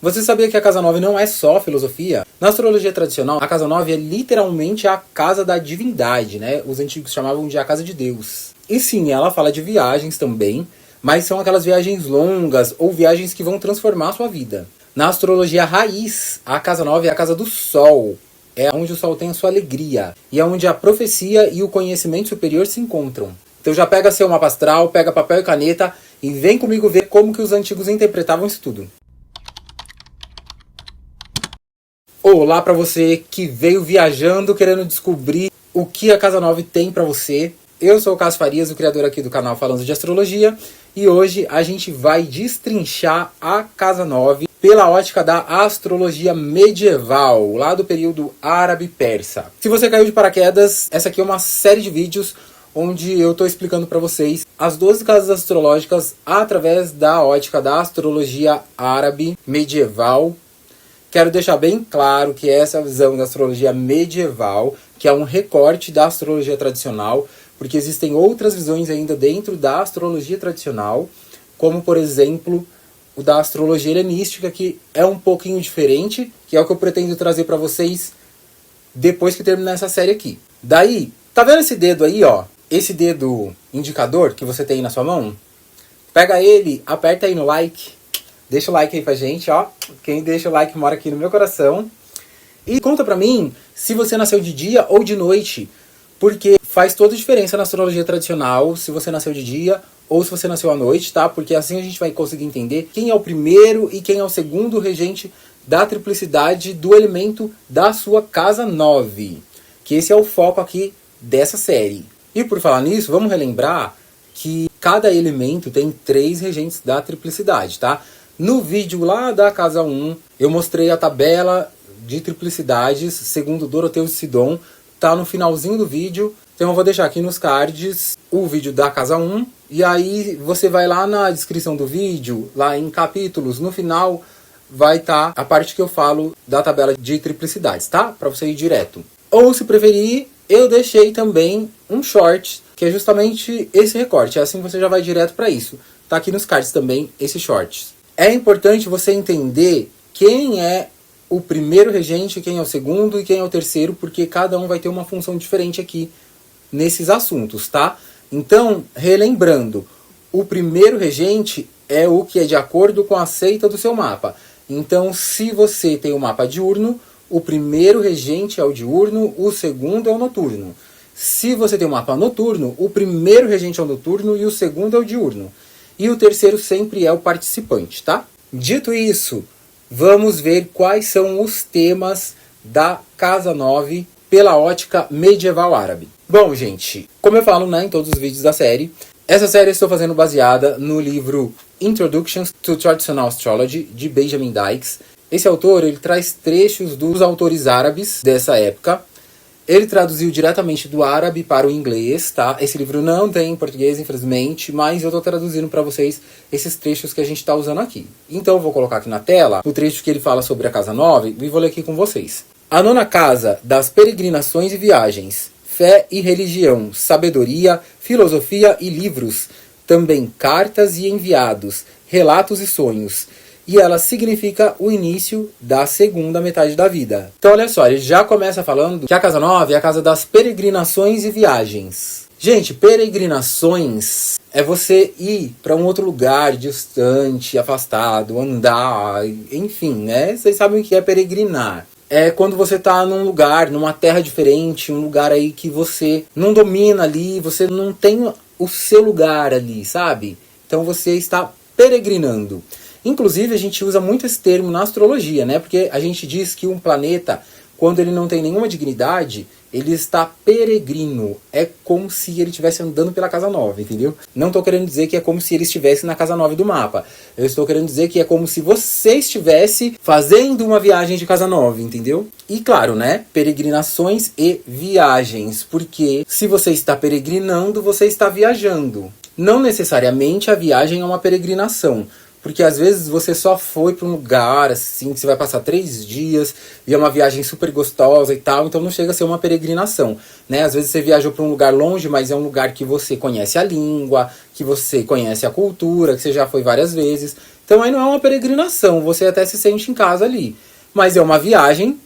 Você sabia que a casa 9 não é só filosofia? Na astrologia tradicional, a casa 9 é literalmente a casa da divindade, né? Os antigos chamavam de a casa de Deus. E sim, ela fala de viagens também, mas são aquelas viagens longas ou viagens que vão transformar a sua vida. Na astrologia raiz, a casa 9 é a casa do Sol. É onde o Sol tem a sua alegria. E é onde a profecia e o conhecimento superior se encontram. Então já pega seu mapa astral, pega papel e caneta e vem comigo ver como que os antigos interpretavam isso tudo. Olá para você que veio viajando querendo descobrir o que a Casa 9 tem para você. Eu sou o Cássio Farias, o criador aqui do canal Falando de Astrologia. E hoje a gente vai destrinchar a Casa 9 pela ótica da astrologia medieval, lá do período árabe-persa. Se você caiu de paraquedas, essa aqui é uma série de vídeos onde eu estou explicando para vocês as 12 casas astrológicas através da ótica da astrologia árabe medieval. Quero deixar bem claro que essa visão da astrologia medieval, que é um recorte da astrologia tradicional, porque existem outras visões ainda dentro da astrologia tradicional, como, por exemplo, o da astrologia helenística, que é um pouquinho diferente, que é o que eu pretendo trazer para vocês depois que terminar essa série aqui. Daí, tá vendo esse dedo aí, ó? Esse dedo indicador que você tem na sua mão? Pega ele, aperta aí no like. Deixa o like aí pra gente, ó. Quem deixa o like mora aqui no meu coração. E conta pra mim se você nasceu de dia ou de noite. Porque faz toda a diferença na astrologia tradicional se você nasceu de dia ou se você nasceu à noite, tá? Porque assim a gente vai conseguir entender quem é o primeiro e quem é o segundo regente da triplicidade do elemento da sua casa 9. Que esse é o foco aqui dessa série. E por falar nisso, vamos relembrar que cada elemento tem 3 regentes da triplicidade, tá? No vídeo lá da casa 1, eu mostrei a tabela de triplicidades segundo Doroteu de Sidon. Tá no finalzinho do vídeo. Então eu vou deixar aqui nos cards o vídeo da casa 1. E aí você vai lá na descrição do vídeo, lá em capítulos, no final vai estar a parte que eu falo da tabela de triplicidades, tá? Para você ir direto. Ou se preferir, eu deixei também um short, que é justamente esse recorte. Assim você já vai direto para isso. Tá aqui nos cards também esse short. É importante você entender quem é o primeiro regente, quem é o segundo e quem é o terceiro, porque cada um vai ter uma função diferente aqui nesses assuntos, tá? Então, relembrando, o primeiro regente é o que é de acordo com a seita do seu mapa. Então, se você tem um mapa diurno, o primeiro regente é o diurno, o segundo é o noturno. Se você tem um mapa noturno, o primeiro regente é o noturno e o segundo é o diurno. E o terceiro sempre é o participante, tá? Dito isso, vamos ver quais são os temas da Casa 9 pela ótica medieval árabe. Bom, gente, como eu falo, né, em todos os vídeos da série, essa série eu estou fazendo baseada no livro Introductions to Traditional Astrology, de Benjamin Dykes. Esse autor, ele traz trechos dos autores árabes dessa época. Ele traduziu diretamente do árabe para o inglês, tá? Esse livro não tem em português, infelizmente, mas eu tô traduzindo para vocês esses trechos que a gente tá usando aqui. Então eu vou colocar aqui na tela o trecho que ele fala sobre a casa 9 e vou ler aqui com vocês. A 9ª casa das peregrinações e viagens, fé e religião, sabedoria, filosofia e livros, também cartas e enviados, relatos e sonhos. E ela significa o início da segunda metade da vida. Então olha só, ele já começa falando que a casa 9 é a casa das peregrinações e viagens. Gente, peregrinações é você ir para um outro lugar distante, afastado, andar, enfim, né? Vocês sabem o que é peregrinar. É quando você está num lugar, numa terra diferente, um lugar aí que você não domina ali, você não tem o seu lugar ali, sabe? Então você está peregrinando. Inclusive, a gente usa muito esse termo na astrologia, né? Porque a gente diz que um planeta, quando ele não tem nenhuma dignidade, ele está peregrino. É como se ele estivesse andando pela casa 9, entendeu? Não estou querendo dizer que é como se ele estivesse na casa 9 do mapa. Eu estou querendo dizer que é como se você estivesse fazendo uma viagem de casa 9, entendeu? E claro, né? Peregrinações e viagens. Porque se você está peregrinando, você está viajando. Não necessariamente a viagem é uma peregrinação. Porque às vezes você só foi para um lugar, assim, que você vai passar 3 dias, e é uma viagem super gostosa e tal, então não chega a ser uma peregrinação, né? Às vezes você viajou para um lugar longe, mas é um lugar que você conhece a língua, que você conhece a cultura, que você já foi várias vezes. Então aí não é uma peregrinação, você até se sente em casa ali. Mas é uma viagem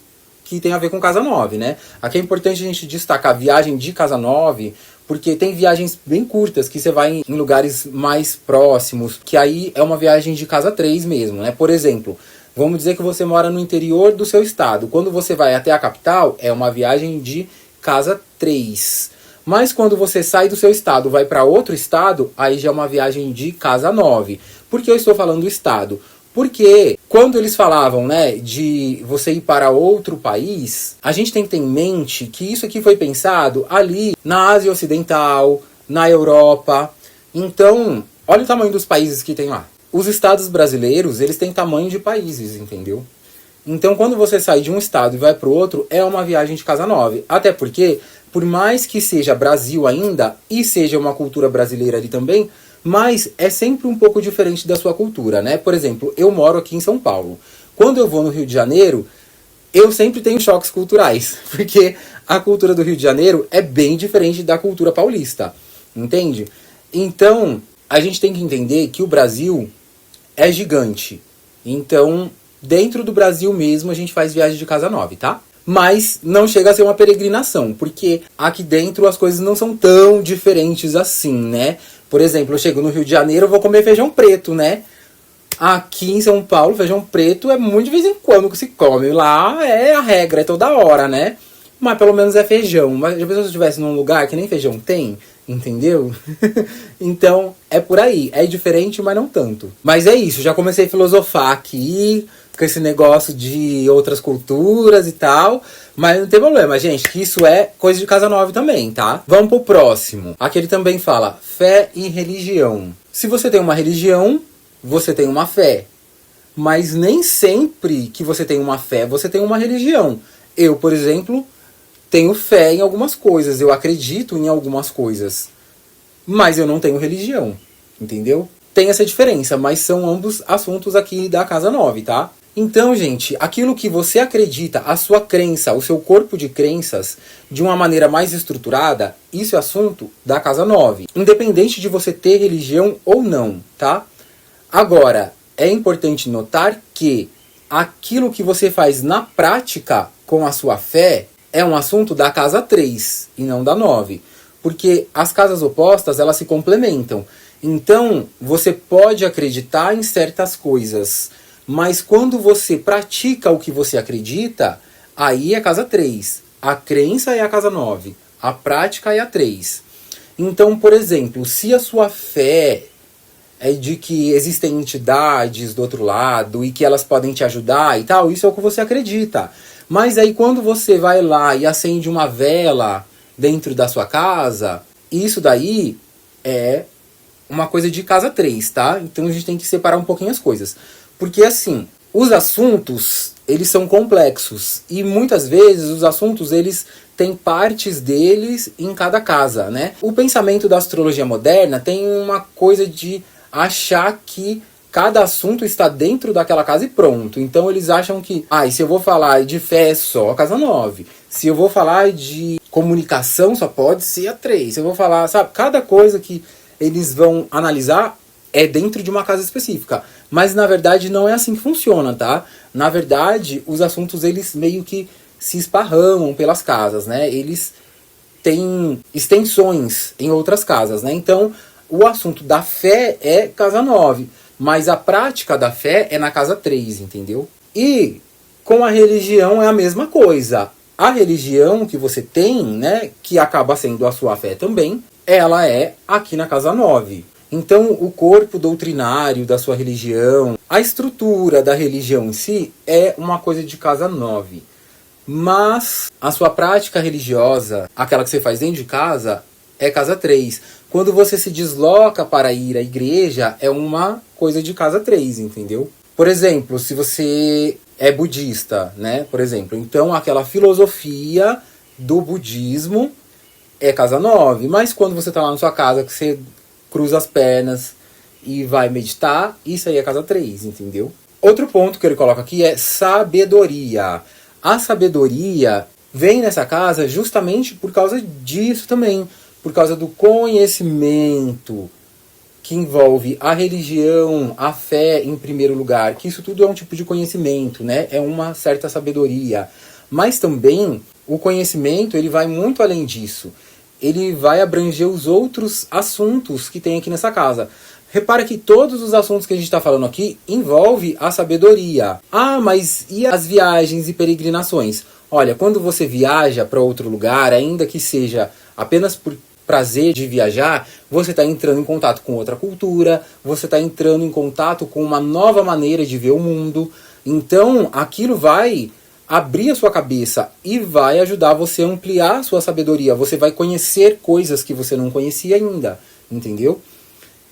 que tem a ver com casa 9, né? Aqui é importante a gente destacar a viagem de casa 9, porque tem viagens bem curtas, que você vai em lugares mais próximos, que aí é uma viagem de casa 3 mesmo, né? Por exemplo, vamos dizer que você mora no interior do seu estado. Quando você vai até a capital, é uma viagem de casa 3. Mas quando você sai do seu estado, vai para outro estado, aí já é uma viagem de casa 9. Por que eu estou falando do estado? Porque quando eles falavam, né, de você ir para outro país, a gente tem que ter em mente que isso aqui foi pensado ali na Ásia Ocidental, na Europa. Então, olha o tamanho dos países que tem lá. Os estados brasileiros, eles têm tamanho de países, entendeu? Então, quando você sai de um estado e vai para o outro, é uma viagem de casa 9. Até porque, por mais que seja Brasil ainda, e seja uma cultura brasileira ali também, mas é sempre um pouco diferente da sua cultura, né? Por exemplo, eu moro aqui em São Paulo. Quando eu vou no Rio de Janeiro, eu sempre tenho choques culturais, porque a cultura do Rio de Janeiro é bem diferente da cultura paulista, entende? Então, a gente tem que entender que o Brasil é gigante. Então, dentro do Brasil mesmo, a gente faz viagem de casa 9, tá? Mas não chega a ser uma peregrinação, porque aqui dentro as coisas não são tão diferentes assim, né? Por exemplo, eu chego no Rio de Janeiro, eu vou comer feijão preto, né? Aqui em São Paulo, feijão preto é muito de vez em quando que se come. Lá é a regra, é toda hora, né? Mas pelo menos é feijão. Mas se eu estivesse num lugar que nem feijão tem, entendeu? Então, é por aí. É diferente, mas não tanto. Mas é isso, já comecei a filosofar aqui com esse negócio de outras culturas e tal. Mas não tem problema, gente, que isso é coisa de casa 9 também, tá? Vamos pro próximo. Aqui ele também fala fé e religião. Se você tem uma religião, você tem uma fé. Mas nem sempre que você tem uma fé, você tem uma religião. Eu, por exemplo, tenho fé em algumas coisas, eu acredito em algumas coisas. Mas eu não tenho religião, entendeu? Tem essa diferença, mas são ambos assuntos aqui da casa 9, tá? Então, gente, aquilo que você acredita, a sua crença, o seu corpo de crenças, de uma maneira mais estruturada, isso é assunto da casa 9. Independente de você ter religião ou não, tá? Agora, é importante notar que aquilo que você faz na prática com a sua fé é um assunto da casa 3 e não da 9. Porque as casas opostas, elas se complementam. Então, você pode acreditar em certas coisas, mas quando você pratica o que você acredita, aí é a casa 3. A crença é a casa 9. A prática é a 3. Então, por exemplo, se a sua fé é de que existem entidades do outro lado e que elas podem te ajudar e tal, isso é o que você acredita. Mas aí quando você vai lá e acende uma vela dentro da sua casa, isso daí é uma coisa de casa 3, tá? Então a gente tem que separar um pouquinho as coisas. Porque assim, os assuntos, eles são complexos. E muitas vezes os assuntos, eles têm partes deles em cada casa, né? O pensamento da astrologia moderna tem uma coisa de achar que cada assunto está dentro daquela casa e pronto. Então eles acham que, e se eu vou falar de fé é só a casa 9. Se eu vou falar de comunicação, só pode ser a 3. Se eu vou falar, sabe, cada coisa que eles vão analisar é dentro de uma casa específica. Mas na verdade não é assim que funciona, tá? Na verdade, os assuntos eles meio que se esparramam pelas casas, né? Eles têm extensões em outras casas, né? Então, o assunto da fé é casa 9, mas a prática da fé é na casa 3, entendeu? E com a religião é a mesma coisa. A religião que você tem, né, que acaba sendo a sua fé também, ela é aqui na casa 9. Então, o corpo doutrinário da sua religião, a estrutura da religião em si, é uma coisa de casa 9. Mas a sua prática religiosa, aquela que você faz dentro de casa, é casa 3. Quando você se desloca para ir à igreja, é uma coisa de casa 3, entendeu? Por exemplo, se você é budista, né? Por exemplo, então aquela filosofia do budismo é casa 9. Mas quando você está lá na sua casa, que você cruza as pernas e vai meditar, isso aí é casa 3, entendeu? Outro ponto que ele coloca aqui é sabedoria. A sabedoria vem nessa casa justamente por causa disso também. Por causa do conhecimento. que envolve a religião, a fé em primeiro lugar, que isso tudo é um tipo de conhecimento, né? É uma certa sabedoria. Mas também o conhecimento, ele vai muito além disso. Ele vai abranger os outros assuntos que tem aqui nessa casa. Repara que todos os assuntos que a gente está falando aqui envolve a sabedoria. Ah, mas e as viagens e peregrinações? Olha, quando você viaja para outro lugar, ainda que seja apenas por prazer de viajar, você está entrando em contato com outra cultura, você está entrando em contato com uma nova maneira de ver o mundo. Então, aquilo vai abrir a sua cabeça e vai ajudar você a ampliar a sua sabedoria. Você vai conhecer coisas que você não conhecia ainda, entendeu?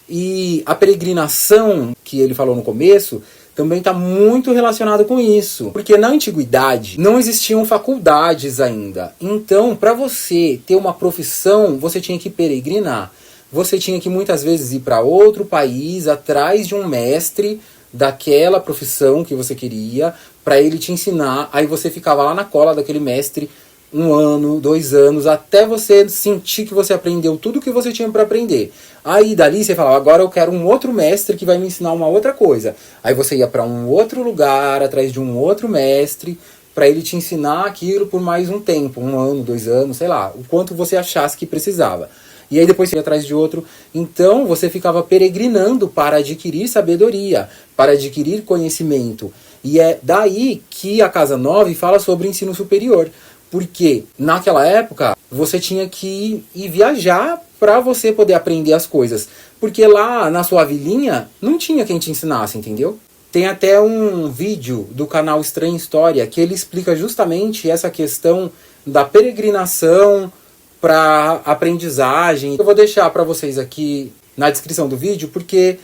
E a peregrinação, que ele falou no começo, também está muito relacionado com isso. Porque na antiguidade não existiam faculdades ainda. Então, para você ter uma profissão, você tinha que peregrinar. Você tinha que muitas vezes ir para outro país, atrás de um mestre daquela profissão que você queria, para ele te ensinar. Aí você ficava lá na cola daquele mestre 1 ano, 2 anos, até você sentir que você aprendeu tudo o que você tinha para aprender. Aí dali você falava, agora eu quero um outro mestre que vai me ensinar uma outra coisa. Aí você ia para um outro lugar, atrás de um outro mestre, para ele te ensinar aquilo por mais um tempo, 1 ano, 2 anos, sei lá, o quanto você achasse que precisava. E aí depois você ia atrás de outro. Então você ficava peregrinando para adquirir sabedoria, para adquirir conhecimento. E é daí que a Casa 9 fala sobre ensino superior. Porque naquela época você tinha que ir viajar para você poder aprender as coisas. Porque lá na sua vilinha não tinha quem te ensinasse, entendeu? Tem até um vídeo do canal Estranha História que ele explica justamente essa questão da peregrinação para aprendizagem. Eu vou deixar para vocês aqui na descrição do vídeo porque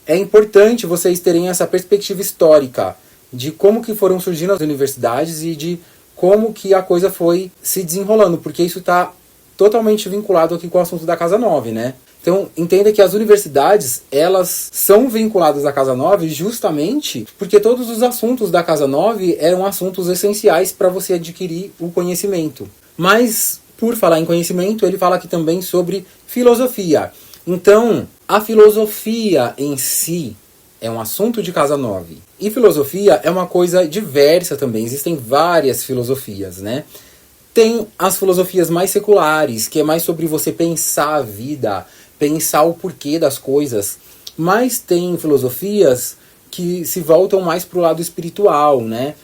é importante vocês terem essa perspectiva histórica de como que foram surgindo as universidades e de como que a coisa foi se desenrolando, porque isso está totalmente vinculado aqui com o assunto da Casa 9, né? Então, entenda que as universidades, elas são vinculadas à Casa 9 justamente porque todos os assuntos da Casa 9 eram assuntos essenciais para você adquirir o conhecimento. Mas, por falar em conhecimento, ele fala aqui também sobre filosofia. Então, a filosofia em si é um assunto de Casa 9. E filosofia é uma coisa diversa também. Existem várias filosofias, né? Tem as filosofias mais seculares, que é mais sobre você pensar a vida, pensar o porquê das coisas. Mas tem filosofias que se voltam mais para o lado espiritual, né?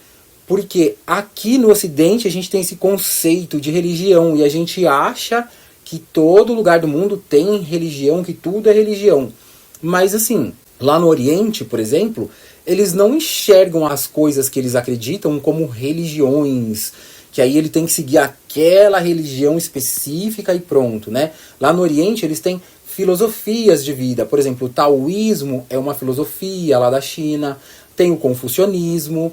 Porque aqui no Ocidente a gente tem esse conceito de religião e a gente acha que todo lugar do mundo tem religião, que tudo é religião. Mas assim, lá no Oriente, por exemplo, eles não enxergam as coisas que eles acreditam como religiões, que aí ele tem que seguir aquela religião específica e pronto, né? Lá no Oriente eles têm filosofias de vida. Por exemplo, o taoísmo é uma filosofia lá da China, tem o confucionismo,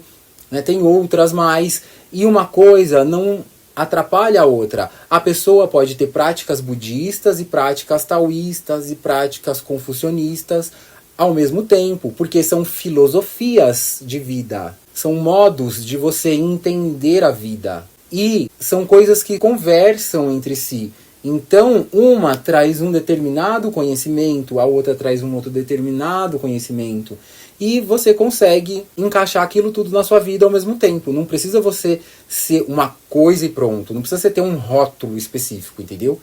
né? Tem outras mais, e uma coisa não atrapalha a outra. A pessoa pode ter práticas budistas e práticas taoístas e práticas confucionistas ao mesmo tempo, porque são filosofias de vida, são modos de você entender a vida e são coisas que conversam entre si. Então, uma traz um determinado conhecimento, a outra traz um outro determinado conhecimento e você consegue encaixar aquilo tudo na sua vida ao mesmo tempo. Não precisa você ser uma coisa e pronto, não precisa você ter um rótulo específico, entendeu?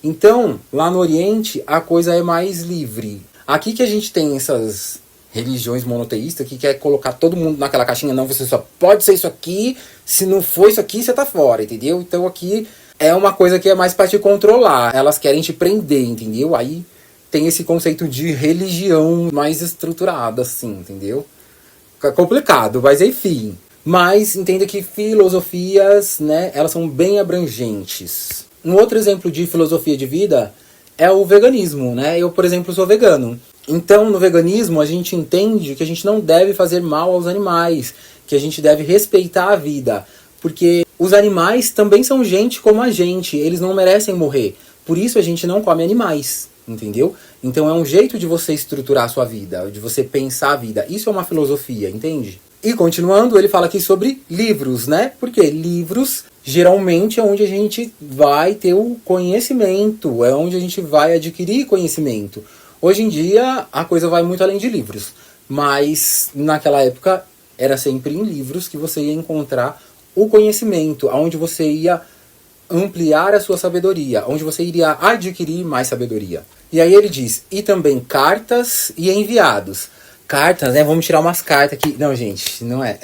Então, lá no Oriente, a coisa é mais livre. Aqui que a gente tem essas religiões monoteístas que quer colocar todo mundo naquela caixinha, não, você só pode ser isso aqui, se não for isso aqui, você tá fora, entendeu? Então aqui é uma coisa que é mais para te controlar, elas querem te prender, entendeu? Aí tem esse conceito de religião mais estruturada, assim, entendeu? Fica complicado, mas enfim. Mas entenda que filosofias, né, elas são bem abrangentes. Um outro exemplo de filosofia de vida é o veganismo, né? Eu, por exemplo, sou vegano. Então, no veganismo, a gente entende que a gente não deve fazer mal aos animais, que a gente deve respeitar a vida, porque os animais também são gente como a gente, eles não merecem morrer. Por isso a gente não come animais, entendeu? Então é um jeito de você estruturar a sua vida, de você pensar a vida. Isso é uma filosofia, entende? E continuando, ele fala aqui sobre livros, né? Porque livros geralmente é onde a gente vai ter o conhecimento, é onde a gente vai adquirir conhecimento. Hoje em dia a coisa vai muito além de livros, mas naquela época era sempre em livros que você ia encontrar o conhecimento, onde você ia ampliar a sua sabedoria, onde você iria adquirir mais sabedoria. E aí ele diz, e também cartas e enviados. Cartas, né? Vamos tirar umas cartas aqui. Não, gente, não é.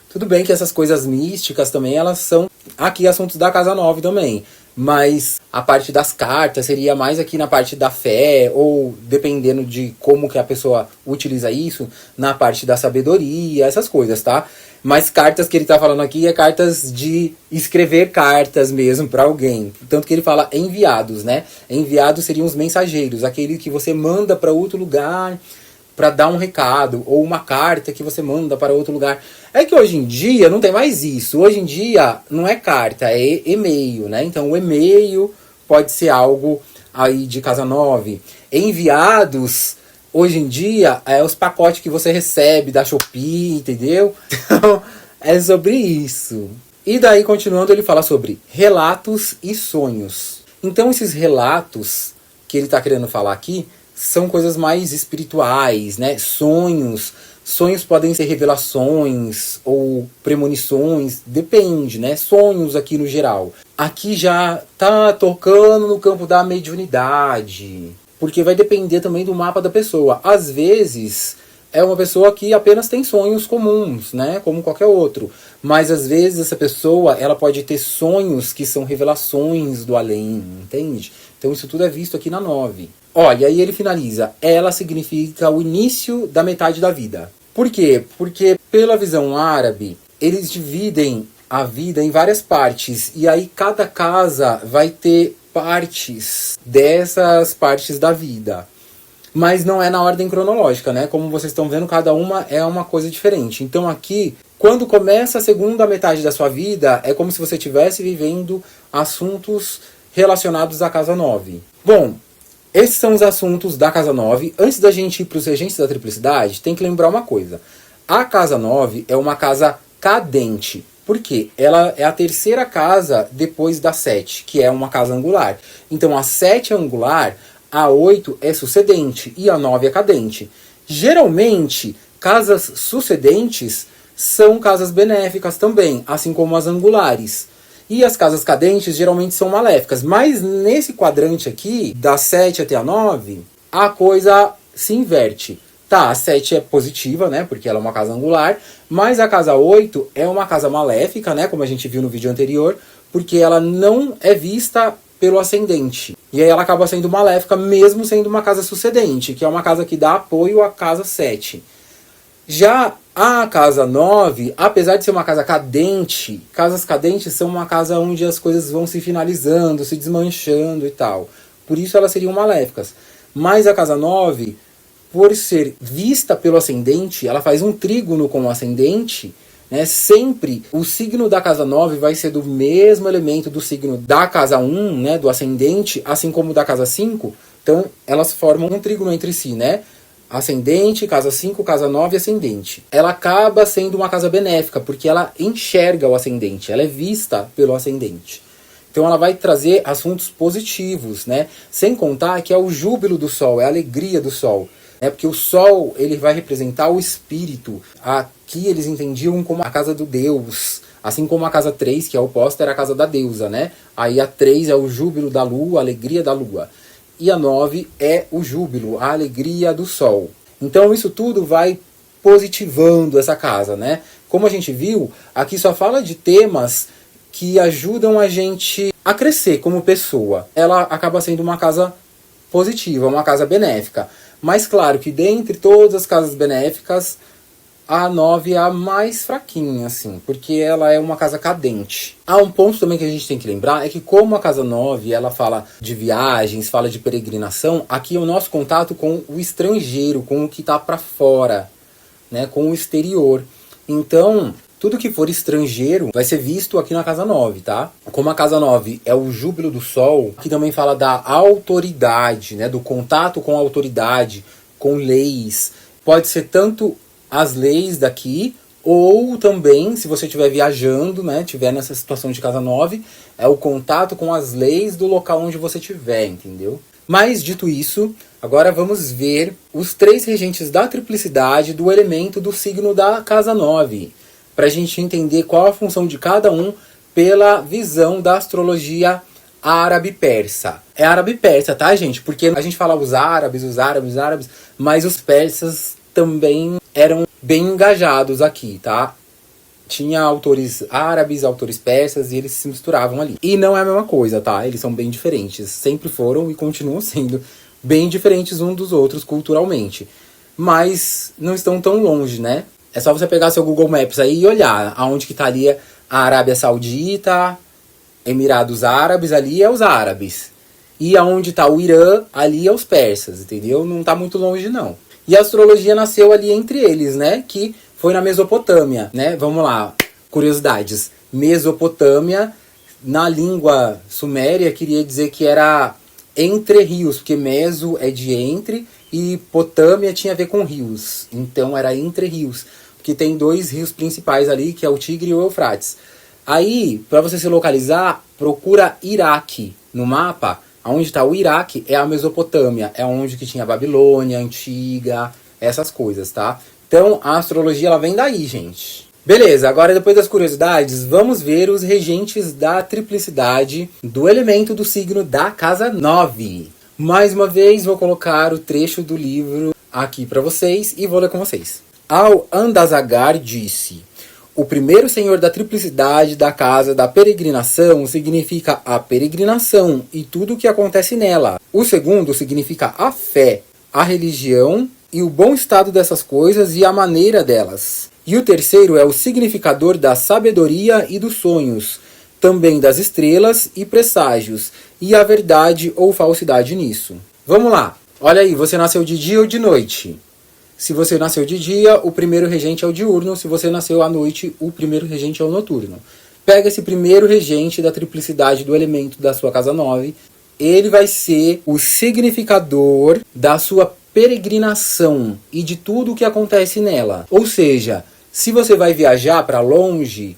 Tudo bem que essas coisas místicas também, elas são aqui assuntos da Casa 9 também. Mas a parte das cartas seria mais aqui na parte da fé, ou dependendo de como que a pessoa utiliza isso, na parte da sabedoria, essas coisas, tá? Mas cartas que ele tá falando aqui é cartas de escrever cartas mesmo para alguém. Tanto que ele fala enviados, né? Enviados seriam os mensageiros, aquele que você manda para outro lugar para dar um recado, ou uma carta que você manda para outro lugar. É que hoje em dia não tem mais isso. Hoje em dia não é carta, é e-mail, né? Então o e-mail pode ser algo aí de Casa 9. Enviados, hoje em dia, é os pacotes que você recebe da Shopee, entendeu? Então é sobre isso. E daí, continuando, ele fala sobre relatos e sonhos. Então esses relatos que ele está querendo falar aqui são coisas mais espirituais, né? Sonhos. Sonhos podem ser revelações ou premonições, depende, né? Sonhos aqui no geral. Aqui já tá tocando no campo da mediunidade, porque vai depender também do mapa da pessoa. Às vezes é uma pessoa que apenas tem sonhos comuns, né? Como qualquer outro. Mas às vezes essa pessoa, ela pode ter sonhos que são revelações do além, entende? Então isso tudo é visto aqui na 9. Olha, aí ele finaliza. Ela significa o início da metade da vida. Por quê? Porque pela visão árabe, eles dividem a vida em várias partes. E aí cada casa vai ter partes dessas partes da vida. Mas não é na ordem cronológica, né? Como vocês estão vendo, cada uma é uma coisa diferente. Então aqui, quando começa a segunda metade da sua vida, é como se você estivesse vivendo assuntos relacionados à Casa 9. Bom, esses são os assuntos da Casa 9. Antes da gente ir para os regentes da triplicidade, tem que lembrar uma coisa. A Casa 9 é uma casa cadente. Por quê? Ela é a terceira casa depois da 7, que é uma casa angular. Então a 7 é angular, a 8 é sucedente e a 9 é cadente. Geralmente, casas sucedentes são casas benéficas também, assim como as angulares. E as casas cadentes geralmente são maléficas. Mas nesse quadrante aqui, da 7 até a 9, a coisa se inverte. Tá, a 7 é positiva, né? Porque ela é uma casa angular. Mas a casa 8 é uma casa maléfica, né? Como a gente viu no vídeo anterior. Porque ela não é vista pelo ascendente. E aí ela acaba sendo maléfica mesmo sendo uma casa sucedente. Que é uma casa que dá apoio à casa 7. Já a casa 9, apesar de ser uma casa cadente, casas cadentes são uma casa onde as coisas vão se finalizando, se desmanchando e tal. Por isso elas seriam maléficas. Mas a casa 9, por ser vista pelo ascendente, ela faz um trígono com o ascendente, né? Sempre o signo da casa 9 vai ser do mesmo elemento do signo da casa 1, né? Do ascendente, assim como da casa 5. Então elas formam um trígono entre si, né? Ascendente, casa 5, casa 9, ascendente. Ela acaba sendo uma casa benéfica, porque ela enxerga o ascendente, ela é vista pelo ascendente. Então ela vai trazer assuntos positivos, né? Sem contar que é o júbilo do sol, é a alegria do sol. Né? Porque o sol, ele vai representar o espírito. Aqui eles entendiam como a casa do Deus. Assim como a casa 3, que é oposta, era a casa da deusa, né? Aí a 3 é o júbilo da lua, a alegria da lua. E a 9 é o júbilo, a alegria do sol. Então isso tudo vai positivando essa casa, né? Como a gente viu, aqui só fala de temas que ajudam a gente a crescer como pessoa. Ela acaba sendo uma casa positiva, uma casa benéfica. Mas claro que dentre todas as casas benéficas, a 9 é a mais fraquinha, assim, porque ela é uma casa cadente. Há um ponto também que a gente tem que lembrar, é que como a casa 9, ela fala de viagens, fala de peregrinação, aqui é o nosso contato com o estrangeiro, com o que está para fora, né, com o exterior. Então, tudo que for estrangeiro vai ser visto aqui na casa 9, tá? Como a casa 9 é o júbilo do sol, aqui também fala da autoridade, né, do contato com a autoridade, com leis. Pode ser tanto as leis daqui, ou também, se você estiver viajando, né, estiver nessa situação de casa 9, é o contato com as leis do local onde você estiver, entendeu? Mas, dito isso, agora vamos ver os 3 regentes da triplicidade do elemento do signo da casa 9, para a gente entender qual a função de cada um pela visão da astrologia árabe-persa. É árabe-persa, tá, gente? Porque a gente fala os árabes, mas os persas também eram bem engajados aqui, tá? Tinha autores árabes, autores persas, e eles se misturavam ali. E não é a mesma coisa, tá? Eles são bem diferentes. Sempre foram e continuam sendo bem diferentes uns dos outros culturalmente. Mas não estão tão longe, né? É só você pegar seu Google Maps aí e olhar aonde que estaria a Arábia Saudita, Emirados Árabes, ali é os árabes. E aonde está o Irã, ali é os persas, entendeu? Não está muito longe, não. E a astrologia nasceu ali entre eles, né? Que foi na Mesopotâmia, né? Vamos lá, curiosidades. Mesopotâmia, na língua suméria, queria dizer que era entre rios, porque meso é de entre e Potâmia tinha a ver com rios. Então era entre rios, porque tem 2 rios principais ali, que é o Tigre e o Eufrates. Aí, para você se localizar, procura Iraque no mapa. Onde está o Iraque é a Mesopotâmia, é onde que tinha a Babilônia antiga, essas coisas, tá? Então, a astrologia ela vem daí, gente. Beleza, agora depois das curiosidades, vamos ver os regentes da triplicidade do elemento do signo da casa 9. Mais uma vez, vou colocar o trecho do livro aqui para vocês e vou ler com vocês. Al-Andazaghar disse: o primeiro senhor da triplicidade da casa da peregrinação significa a peregrinação e tudo o que acontece nela. O segundo significa a fé, a religião e o bom estado dessas coisas e a maneira delas. E o terceiro é o significador da sabedoria e dos sonhos, também das estrelas e presságios, e a verdade ou falsidade nisso. Vamos lá. Olha aí, você nasceu de dia ou de noite? Se você nasceu de dia, o primeiro regente é o diurno. Se você nasceu à noite, o primeiro regente é o noturno. Pega esse primeiro regente da triplicidade do elemento da sua casa 9. Ele vai ser o significador da sua peregrinação e de tudo o que acontece nela. Ou seja, se você vai viajar para longe,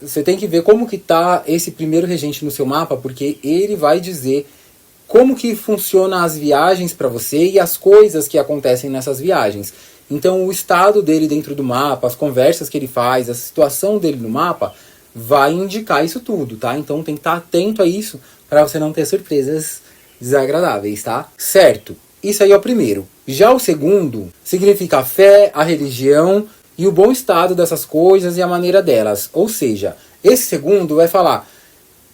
você tem que ver como que está esse primeiro regente no seu mapa, porque ele vai dizer como que funcionam as viagens para você e as coisas que acontecem nessas viagens. Então o estado dele dentro do mapa, as conversas que ele faz, a situação dele no mapa, vai indicar isso tudo, tá? Então tem que estar atento a isso para você não ter surpresas desagradáveis, tá? Certo, isso aí é o primeiro. Já o segundo significa a fé, a religião e o bom estado dessas coisas e a maneira delas. Ou seja, esse segundo vai falar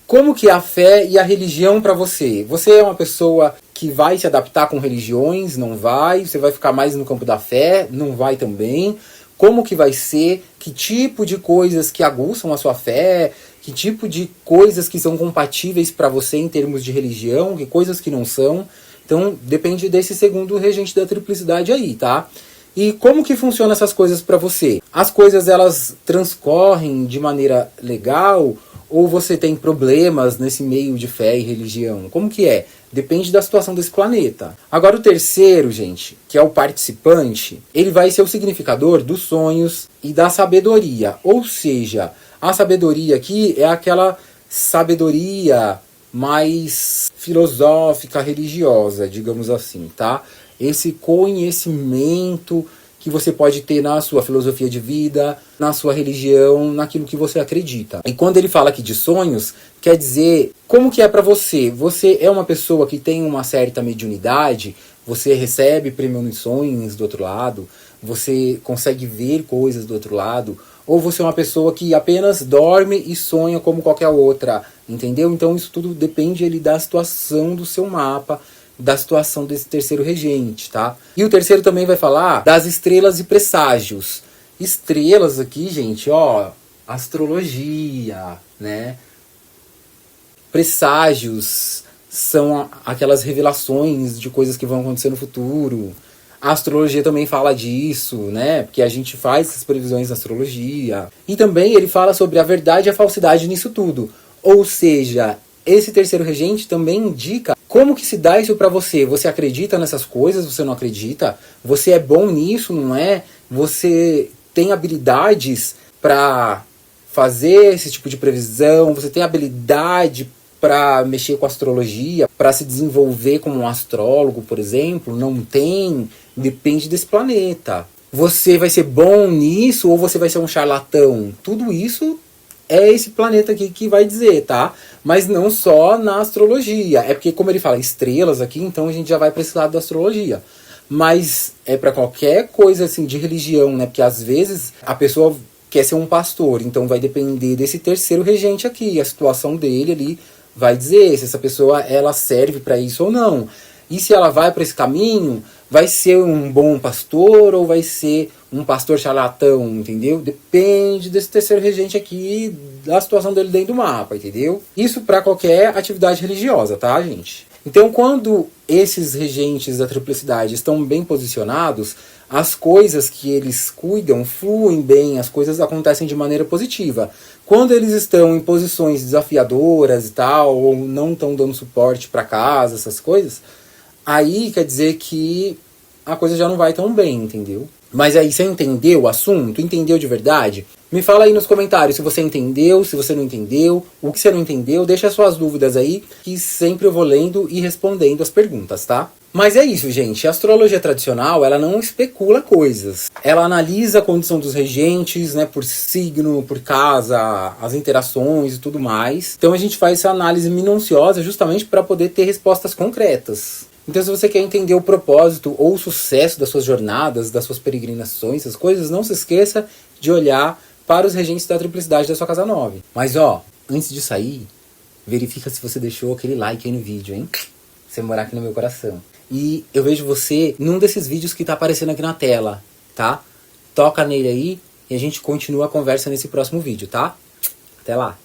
como que é a fé e a religião para você. Você é uma pessoa que vai se adaptar com religiões? Não vai. Você vai ficar mais no campo da fé? Não vai também. Como que vai ser? Que tipo de coisas que aguçam a sua fé? Que tipo de coisas que são compatíveis para você em termos de religião? Que coisas que não são? Então, depende desse segundo regente da triplicidade aí, tá? E como que funcionam essas coisas para você? As coisas, elas transcorrem de maneira legal? Ou você tem problemas nesse meio de fé e religião? Como que é? Depende da situação desse planeta. Agora o terceiro, gente, que é o participante, ele vai ser o significador dos sonhos e da sabedoria. Ou seja, a sabedoria aqui é aquela sabedoria mais filosófica, religiosa, digamos assim, tá? Esse conhecimento que você pode ter na sua filosofia de vida, na sua religião, naquilo que você acredita. E quando ele fala aqui de sonhos, quer dizer, como que é para você? Você é uma pessoa que tem uma certa mediunidade, você recebe premonições do outro lado, você consegue ver coisas do outro lado, ou você é uma pessoa que apenas dorme e sonha como qualquer outra, entendeu? Então isso tudo depende da situação do seu mapa, da situação desse terceiro regente, tá? E o terceiro também vai falar das estrelas e presságios. Estrelas aqui, gente, ó, astrologia, né? Presságios são aquelas revelações de coisas que vão acontecer no futuro. A astrologia também fala disso, né? Porque a gente faz essas previsões na astrologia. E também ele fala sobre a verdade e a falsidade nisso tudo. Ou seja, esse terceiro regente também indica como que se dá isso para você. Você acredita nessas coisas? Você não acredita? Você é bom nisso, não é? Você tem habilidades para fazer esse tipo de previsão? Você tem habilidade para mexer com astrologia, para se desenvolver como um astrólogo, por exemplo, não tem, depende desse planeta. Você vai ser bom nisso ou você vai ser um charlatão? Tudo isso é esse planeta aqui que vai dizer, tá? Mas não só na astrologia. É porque, como ele fala, estrelas aqui, então a gente já vai para esse lado da astrologia. Mas é para qualquer coisa assim de religião, né? Porque às vezes a pessoa quer ser um pastor, então vai depender desse terceiro regente aqui, a situação dele ali vai dizer se essa pessoa ela serve para isso ou não. E se ela vai para esse caminho, vai ser um bom pastor ou vai ser um pastor charlatão, entendeu? Depende desse terceiro regente aqui, da situação dele dentro do mapa, entendeu? Isso para qualquer atividade religiosa, tá, gente? Então, quando esses regentes da triplicidade estão bem posicionados, as coisas que eles cuidam fluem bem, as coisas acontecem de maneira positiva. Quando eles estão em posições desafiadoras e tal, ou não estão dando suporte para casa, essas coisas, aí quer dizer que a coisa já não vai tão bem, entendeu? Mas aí você entendeu o assunto? Entendeu de verdade? Me fala aí nos comentários se você entendeu, se você não entendeu, o que você não entendeu, deixa suas dúvidas aí, que sempre eu vou lendo e respondendo as perguntas, tá? Mas é isso, gente. A astrologia tradicional, ela não especula coisas. Ela analisa a condição dos regentes, né, por signo, por casa, as interações e tudo mais. Então a gente faz essa análise minuciosa justamente para poder ter respostas concretas. Então, se você quer entender o propósito ou o sucesso das suas jornadas, das suas peregrinações, essas coisas, não se esqueça de olhar para os regentes da triplicidade da sua casa 9. Mas, ó, antes de sair, verifica se você deixou aquele like aí no vídeo, hein? Você morar aqui no meu coração. E eu vejo você num desses vídeos que tá aparecendo aqui na tela, tá? Toca nele aí e a gente continua a conversa nesse próximo vídeo, tá? Até lá!